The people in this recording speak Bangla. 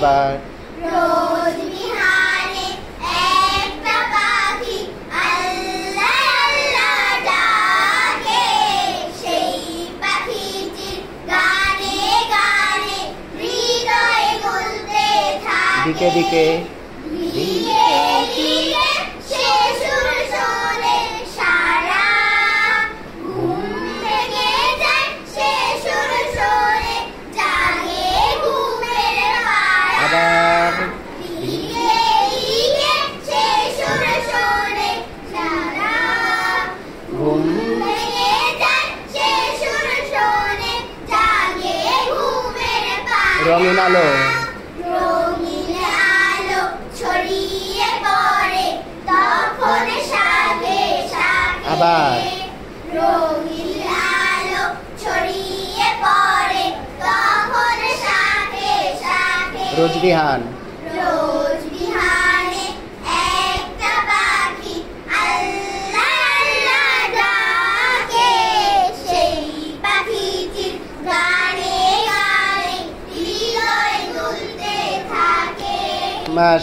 আবার রোজ বিহানে একটা পাখি আল্লাহ আল্লাহ ডাকে, সেই পাখিটির গানে গানে হৃদয় গুলতে থাকে। দিকে দিকে দিকে দিকে সে সুর শোনে সারা, ঘুম ভেঙে যায় সে সুর শোনে, জাগে ঘুমের পাড়া। আবার দিকে দিকে সে সুর শোনে সারা, ঘুম ভেঙে যায় সে সুর শোনে, জাগে ঘুমের পাড়া। রঙিন আলো রঙিন আলো ছড়িয়ে পড়ে তখন শাকে শাকে। আবার রঙিন আলো ছড়িয়ে পড়ে তখন শাকে শাকে। রোজ বিহান রোজ বিহানে একটা পাখি আল্লাহ আল্লাহ ডাকে, সেই পাখিটির গানে গানে হৃদয় দুলতে থাকে। মাস